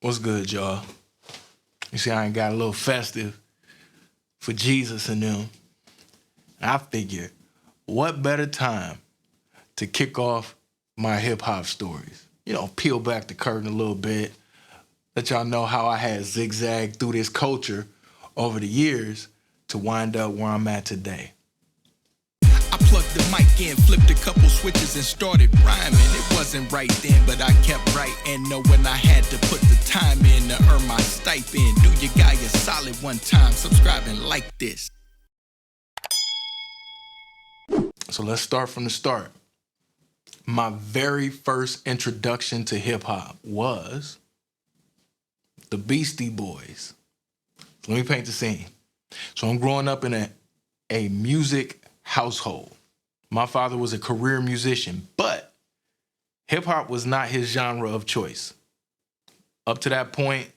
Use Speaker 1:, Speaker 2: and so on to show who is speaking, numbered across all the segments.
Speaker 1: What's good, y'all? You see, I ain't got a little festive for Jesus and them. And I figured, what better time to kick off my hip-hop stories? You know, peel back the curtain a little bit, let y'all know how I had zigzagged through this culture over the years to wind up where I'm at today.
Speaker 2: I plugged the mic in, flipped a couple switches and started rhyming. It wasn't right then, but I kept right and know when I had to put the time in to earn my stipend. Do your guy a solid one time, subscribe and like this.
Speaker 1: So let's start from the start. My very first introduction to hip-hop was the Beastie Boys. So let me paint the scene. So I'm growing up in a music household. My father was a career musician, but hip-hop was not his genre of choice. Up to that point,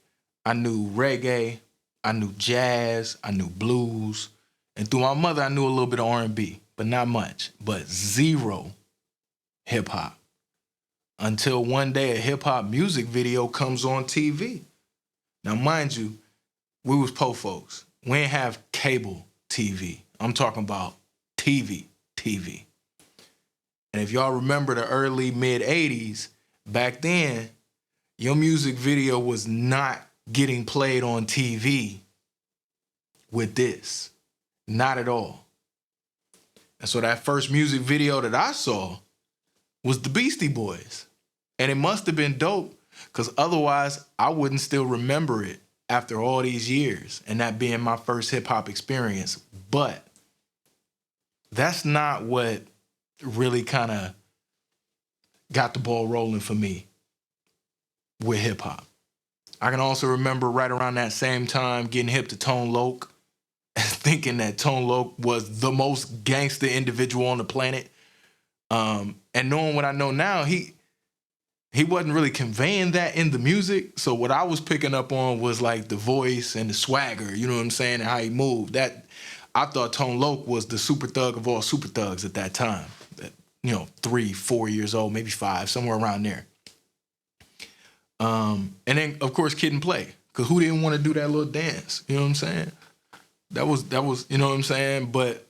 Speaker 1: I knew reggae, I knew jazz, I knew blues, and through my mother, I knew a little bit of R&B, but not much, but zero hip-hop. Until one day a hip-hop music video comes on TV. Now, mind you, we was po folks. We ain't have cable TV. I'm talking about TV. And if y'all remember the early mid-'80s, back then, your music video was not getting played on TV with this. Not at all. And so that first music video that I saw was the Beastie Boys. And it must have been dope, because otherwise I wouldn't still remember it after all these years and that being my first hip-hop experience. But that's not what really kind of got the ball rolling for me with hip-hop. I can also remember right around that same time getting hip to Tone Loc, thinking that Tone Loc was the most gangster individual on the planet. And knowing what I know now, he wasn't really conveying that in the music. So what I was picking up on was like the voice and the swagger, you know what I'm saying, and how he moved. That I thought Tone Loc was the super thug of all super thugs at that time. 3, 4 years old, maybe 5, somewhere around there. And then, of course, Kid and Play, because who didn't want to do that little dance? You know what I'm saying? That was, you know what I'm saying? But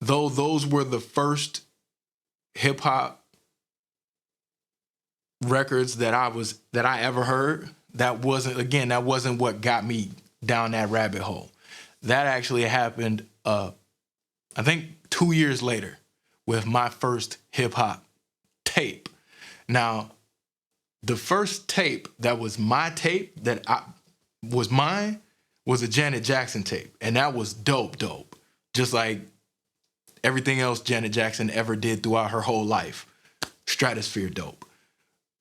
Speaker 1: though those were the first hip hop records that I ever heard, that wasn't what got me down that rabbit hole. That actually happened, I think 2 years later with my first hip hop tape. Now, the first tape that was my tape was mine was a Janet Jackson tape. And that was dope. Just like everything else Janet Jackson ever did throughout her whole life. Stratosphere dope.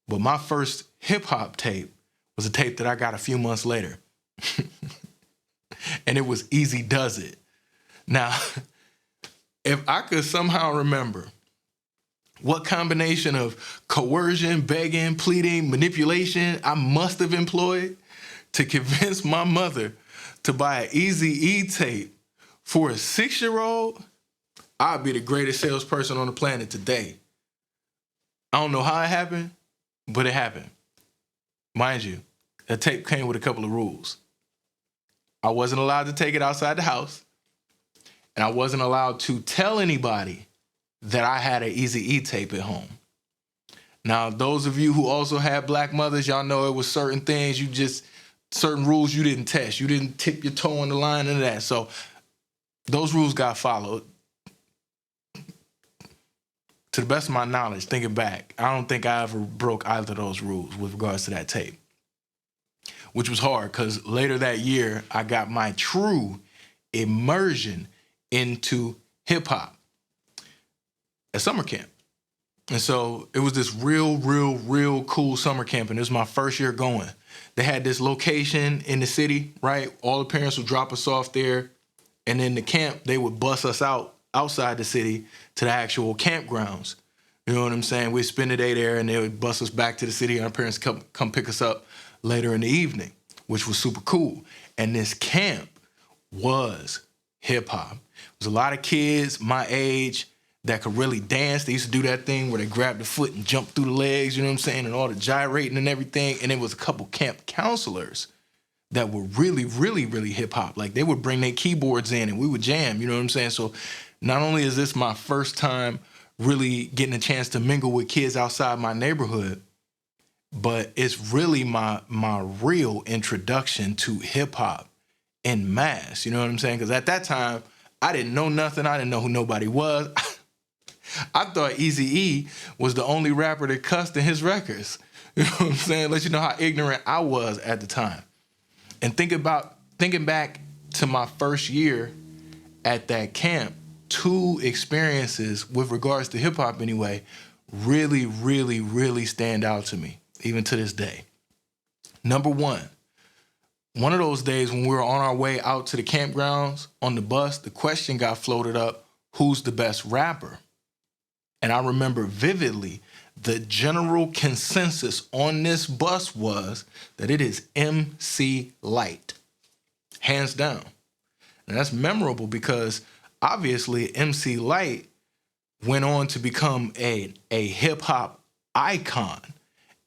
Speaker 1: But my first hip-hop tape was a tape that I got a few months later. And it was Easy Does It. Now, if I could somehow remember what combination of coercion, begging, pleading, manipulation I must have employed to convince my mother to buy an Eazy-E tape for a 6-year-old, I'd be the greatest salesperson on the planet today. I don't know how it happened, but it happened. Mind you, that tape came with a couple of rules. I wasn't allowed to take it outside the house, and I wasn't allowed to tell anybody that I had an Eazy-E tape at home. Now, those of you who also had black mothers, y'all know it was certain things certain rules you didn't test. You didn't tip your toe on the line, none of that. So those rules got followed. To the best of my knowledge, thinking back, I don't think I ever broke either of those rules with regards to that tape, which was hard because later that year, I got my true immersion into hip-hop at summer camp. And so it was this real cool summer camp, and it was my first year going. They had this location in the city, right? All the parents would drop us off there, and then the camp, they would bus us outside the city to the actual campgrounds. You know what I'm saying? We'd spend the day there, and they would bus us back to the city, and our parents come pick us up later in the evening, which was super cool. And this camp was hip-hop. It was a lot of kids my age that could really dance. They used to do that thing where they grab the foot and jump through the legs, you know what I'm saying, and all the gyrating and everything. And it was a couple camp counselors that were really, really, really hip hop. Like they would bring their keyboards in and we would jam, you know what I'm saying? So not only is this my first time really getting a chance to mingle with kids outside my neighborhood, but it's really my real introduction to hip hop en masse, you know what I'm saying? Because at that time, I didn't know nothing. I didn't know who nobody was. I thought Eazy-E was the only rapper that cussed in his records. You know what I'm saying? Let you know how ignorant I was at the time. And thinking back to my first year at that camp, 2 experiences with regards to hip hop anyway, really, really, really stand out to me, even to this day. Number one of those days when we were on our way out to the campgrounds on the bus, the question got floated up, who's the best rapper? And I remember vividly, the general consensus on this bus was that it is MC Lyte, hands down. And that's memorable because obviously MC Lyte went on to become a hip hop icon.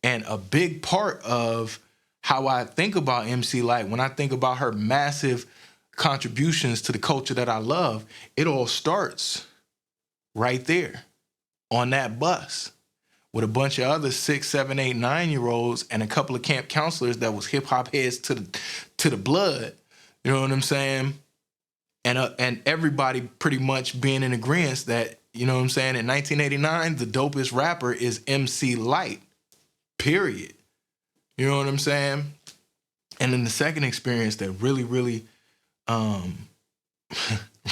Speaker 1: And a big part of how I think about MC Lyte, when I think about her massive contributions to the culture that I love, it all starts right there on that bus with a bunch of other 6, 7, 8, 9-year-olds and a couple of camp counselors that was hip hop heads to the blood. You know what I'm saying? And everybody pretty much being in agreement that, you know what I'm saying, in 1989, the dopest rapper is MC Lyte, period. You know what I'm saying? And then the second experience that really, really,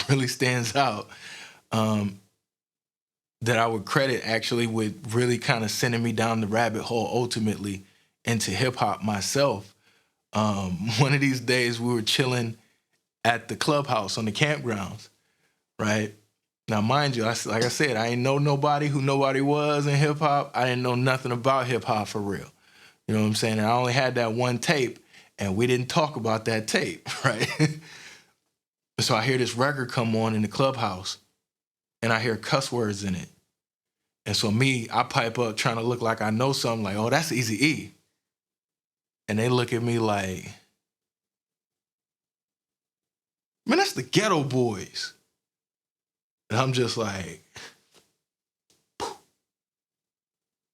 Speaker 1: really stands out, that I would credit actually with really kind of sending me down the rabbit hole ultimately into hip hop myself. One of these days we were chilling at the clubhouse on the campgrounds, right? Now, mind you, like I said, I ain't know nobody who nobody was in hip hop. I didn't know nothing about hip hop for real. You know what I'm saying? And I only had that one tape and we didn't talk about that tape, right? So I hear this record come on in the clubhouse and I hear cuss words in it. And so I pipe up trying to look like I know something, like, oh, that's Eazy-E. And they look at me like, man, that's the Ghetto Boys. And I'm just like,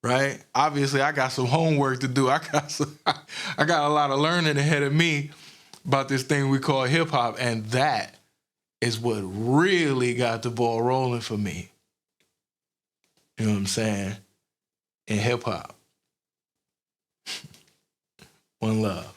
Speaker 1: right? Obviously, I got some homework to do. I got a lot of learning ahead of me about this thing we call hip hop. And that is what really got the ball rolling for me. You know what I'm saying? In hip hop. One love.